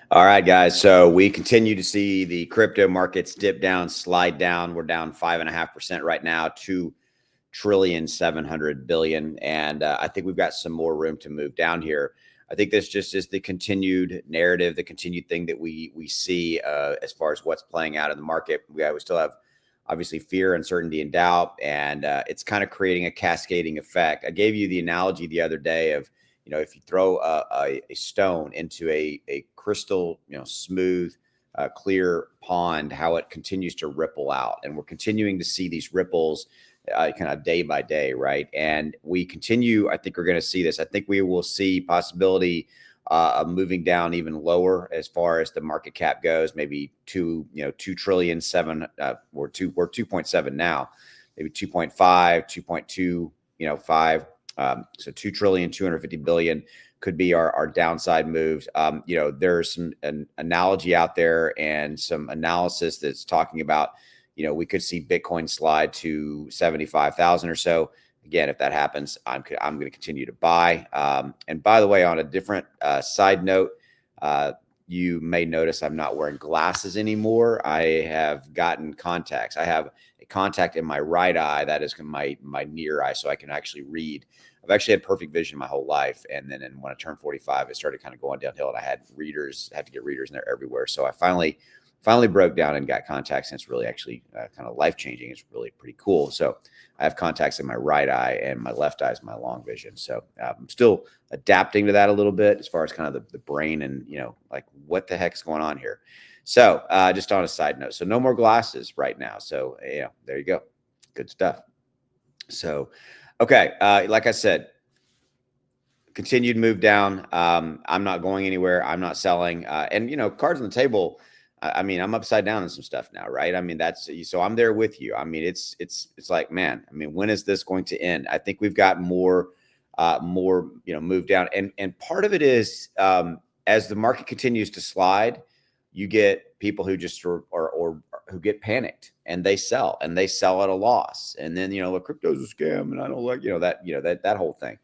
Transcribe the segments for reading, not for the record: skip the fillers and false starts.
All right, guys. So we continue to see the crypto markets dip down, slide down. We're down 5.5% right now, 2,700,000,000,000. And I think we've got some more room to move down here. I think this just is the continued narrative, the continued thing that we see as far as what's playing out in the market. We still have obviously fear, uncertainty, and doubt, and it's kind of creating a cascading effect. I gave you the analogy the other day of, if you throw a stone into a crystal, smooth, clear pond, how it continues to ripple out. And we're continuing to see these ripples kind of day by day, right? And we continue, I think we're going to see this. I think we will see possibility of moving down even lower as far as the market cap goes, maybe 2 trillion 7, we're 2.7 now, maybe 2.5, 2.2, 5. So 2,250,000,000,000 could be our downside moves. There's an analogy out there and some analysis that's talking about, we could see Bitcoin slide to 75,000 or so. Again, if that happens, I'm going to continue to buy. And by the way, on a different side note, you may notice I'm not wearing glasses anymore. I have gotten contacts. I have a contact in my right eye that is my near eye, so I can actually read. I've actually had perfect vision my whole life, and then when I turned 45, it started kind of going downhill, and I had to get readers in there everywhere. So I finally broke down and got contacts, and it's really actually kind of life-changing. It's really pretty cool. So I have contacts in my right eye, and my left eye is my long vision. So I'm still adapting to that a little bit as far as kind of the brain and, like what the heck's going on here. So just on a side note, so no more glasses right now. So, there you go. Good stuff. So, okay. Like I said, continued move down. I'm not going anywhere. I'm not selling. And, cards on the table. I mean, I'm upside down in some stuff now, right? I mean, so I'm there with you. I mean, it's like, man, I mean, when is this going to end? I think we've got more, move down. And part of it is, as the market continues to slide, you get people who just or who get panicked and they sell at a loss. And then, the crypto's a scam and I don't like, that whole thing.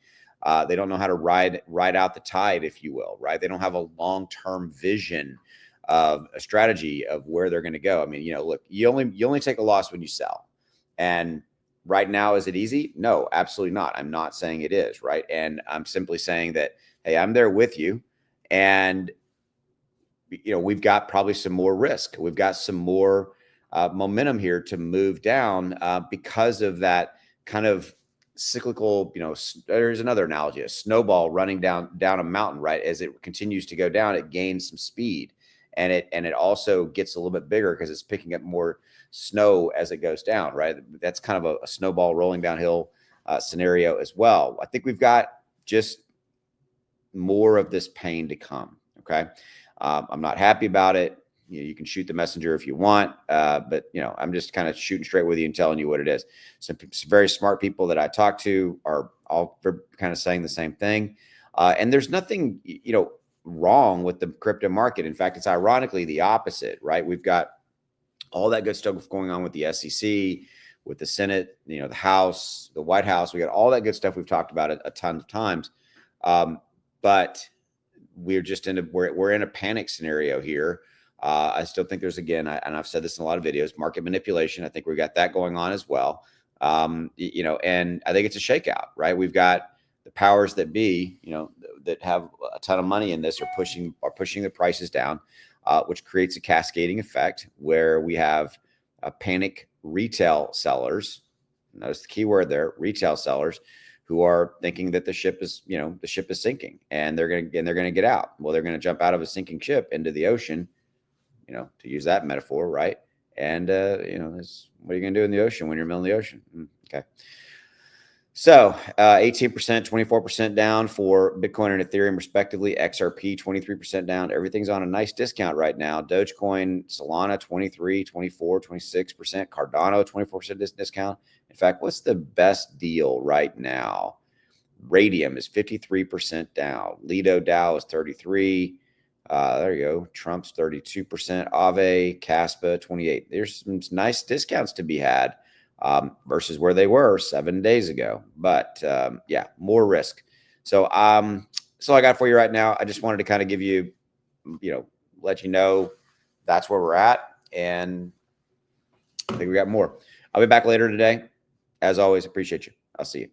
They don't know how to ride out the tide, if you will, right? They don't have a long-term vision of a strategy of where they're going to go. I mean, look, you only take a loss when you sell. And right now, is it easy? No, absolutely not. I'm not saying it is, right? And I'm simply saying that, hey, I'm there with you. And, we've got probably some more risk. We've got some more momentum here to move down because of that kind of cyclical, there's another analogy, a snowball running down a mountain, right? As it continues to go down, it gains some speed. And it also gets a little bit bigger because it's picking up more snow as it goes down, right? That's kind of a snowball rolling downhill scenario as well. I think we've got just more of this pain to come. Okay, I'm not happy about it. You can shoot the messenger if you want, but I'm just kind of shooting straight with you and telling you what it is. Some very smart people that I talk to are all kind of saying the same thing, and there's nothing, wrong with the crypto market. In fact, it's ironically the opposite, right? We've got all that good stuff going on with the SEC, with the Senate, the House, the White House. We got all that good stuff we've talked about a ton of times, but we're just we're in a panic scenario here. I still think there's, again, and I've said this in a lot of videos, market manipulation. I think we've got that going on as well. And I think it's a shakeout, right? We've got the powers that be, that have a ton of money in this are pushing the prices down, which creates a cascading effect where we have panic retail sellers. Notice the key word there, retail sellers, who are thinking that the ship is sinking and they're going to get out. Well, they're going to jump out of a sinking ship into the ocean, to use that metaphor, right? And what are you going to do in the ocean when you're in the middle of the ocean? Okay. So 18%, 24% down for Bitcoin and Ethereum, respectively. XRP, 23% down. Everything's on a nice discount right now. Dogecoin, Solana, 23, 24, 26%. Cardano, 24% discount. In fact, what's the best deal right now? Radium is 53% down. Lido Dow is 33. There you go. Trump's 32%. Aave, Caspa, 28. There's some nice discounts to be had. Versus where they were 7 days ago. But yeah, more risk. So that's all I got for you right now. I just wanted to kind of give you, let you know that's where we're at. And I think we got more. I'll be back later today. As always, appreciate you. I'll see you.